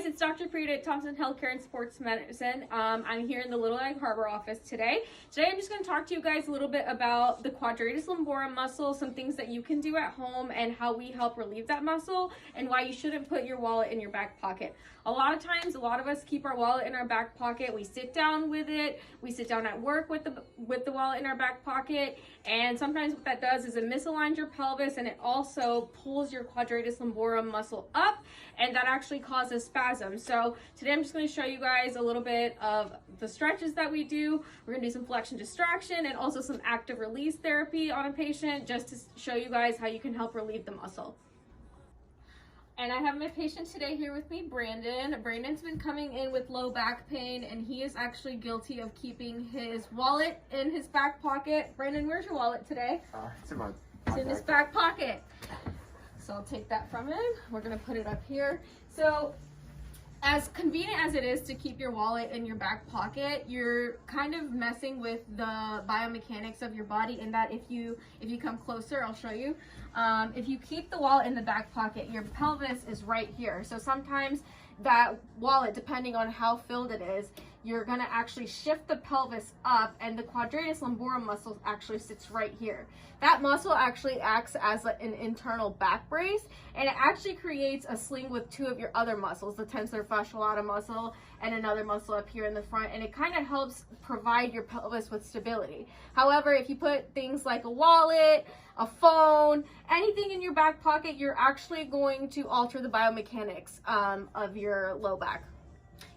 it's Dr. Preet at Thompson Healthcare and Sports Medicine. I'm here in the Little Egg Harbor office today. Today I'm just going to talk to you guys a little bit about the quadratus lumborum muscle, some things that you can do at home and how we help relieve that muscle, and why you shouldn't put your wallet in your back pocket. A lot of times, a lot of us keep our wallet in our back pocket. We sit down with it. We sit down at work with the wallet in our back pocket, and sometimes what that does is it misaligns your pelvis, and it also pulls your quadratus lumborum muscle up, and that actually causes spasms. So today I'm just going to show you guys a little bit of the stretches that we do. We're going to do some flexion distraction and also some active release therapy on a patient, just to show you guys how you can help relieve the muscle. And I have my patient today here with me, Brandon. Brandon's been coming in with low back pain, and he is actually guilty of keeping his wallet in his back pocket. Brandon, where's your wallet today? It's in his back pocket. So I'll take that from him. We're gonna put it up here. So as convenient as it is to keep your wallet in your back pocket, you're kind of messing with the biomechanics of your body, in that if you come closer, I'll show you. If you keep the wallet in the back pocket, your pelvis is right here. So sometimes that wallet, depending on how filled it is, you're gonna actually shift the pelvis up, and the quadratus lumborum muscle actually sits right here. That muscle actually acts as an internal back brace, and it actually creates a sling with two of your other muscles, the tensor fasciolata muscle and another muscle up here in the front, and it kind of helps provide your pelvis with stability. However, if you put things like a wallet, a phone, anything in your back pocket, you're actually going to alter the biomechanics of your low back.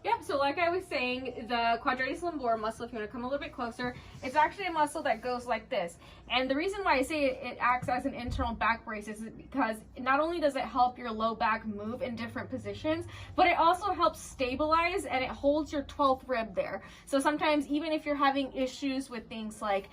Yep, so like I was saying, the quadratus lumborum muscle, if you want to come a little bit closer, it's actually a muscle that goes like this. And the reason why I say it acts as an internal back brace is because not only does it help your low back move in different positions, but it also helps stabilize, and it holds your 12th rib there. So sometimes, even if you're having issues with things like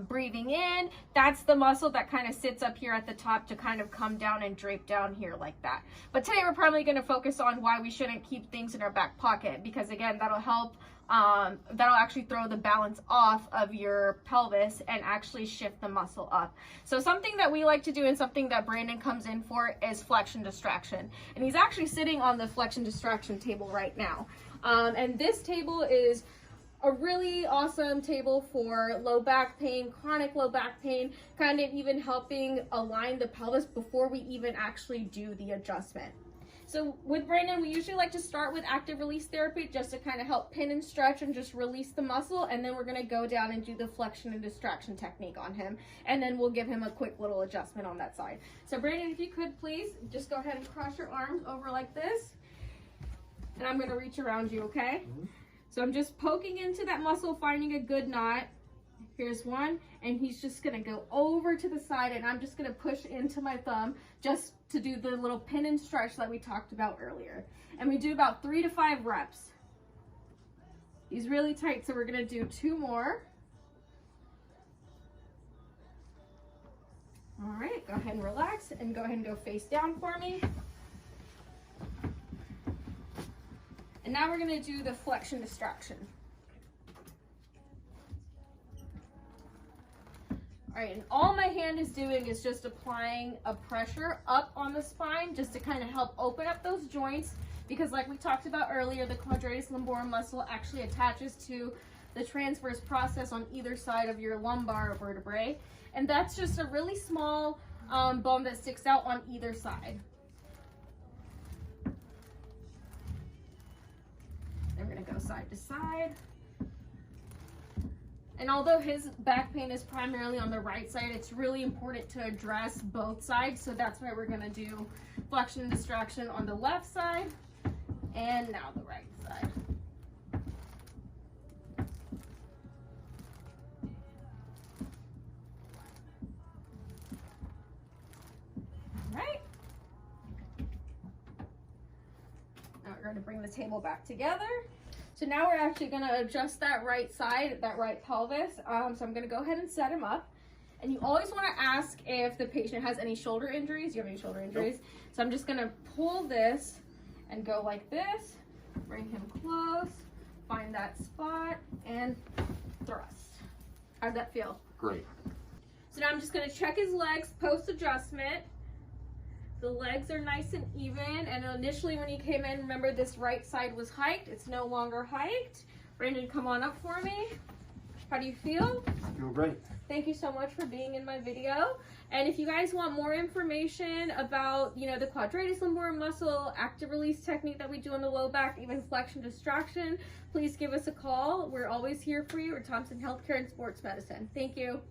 breathing in, that's the muscle that kind of sits up here at the top to kind of come down and drape down here like that. But today we're probably going to focus on why we shouldn't keep things in our back pocket, because again, that'll help, that'll actually throw the balance off of your pelvis and actually shift the muscle up. So something that we like to do, and something that Brandon comes in for, is flexion distraction. And he's actually sitting on the flexion distraction table right now. And this table is a really awesome table for low back pain, chronic low back pain, kind of even helping align the pelvis before we even actually do the adjustment. So with Brandon, we usually like to start with active release therapy, just to kind of help pin and stretch and just release the muscle, and then we're going to go down and do the flexion and distraction technique on him, and then we'll give him a quick little adjustment on that side. So Brandon, if you could please just go ahead and cross your arms over like this, and I'm going to reach around you, okay? So I'm just poking into that muscle, finding a good knot. Here's one, and he's just gonna go over to the side, and I'm just gonna push into my thumb just to do the little pin and stretch that we talked about earlier. And we do about 3 to 5 reps. He's really tight, so we're gonna do 2 more. All right, go ahead and relax, and go ahead and go face down for me. And now we're gonna do the flexion distraction. All right, and all my hand is doing is just applying a pressure up on the spine, just to kind of help open up those joints, because like we talked about earlier, the quadratus lumborum muscle actually attaches to the transverse process on either side of your lumbar vertebrae, and that's just a really small bone that sticks out on either side. And we're gonna go side to side. And although his back pain is primarily on the right side, it's really important to address both sides. So that's why we're gonna do flexion and distraction on the left side, and now the right side. All right. Now we're gonna bring the table back together. So now we're actually going to adjust that right side, that right pelvis. So I'm going to go ahead and set him up. And you always want to ask if the patient has any shoulder injuries. Do you have any shoulder injuries? Nope. So I'm just going to pull this and go like this. Bring him close. Find that spot and thrust. How'd that feel? Great. So now I'm just going to check his legs post-adjustment. The legs are nice and even. And initially when you came in, remember this right side was hiked. It's no longer hiked. Brandon, come on up for me. How do you feel? I feel great. Thank you so much for being in my video. And if you guys want more information about, you know, the quadratus lumborum muscle, active release technique that we do on the low back, even flexion distraction, please give us a call. We're always here for you at Thompson Healthcare and Sports Medicine. Thank you.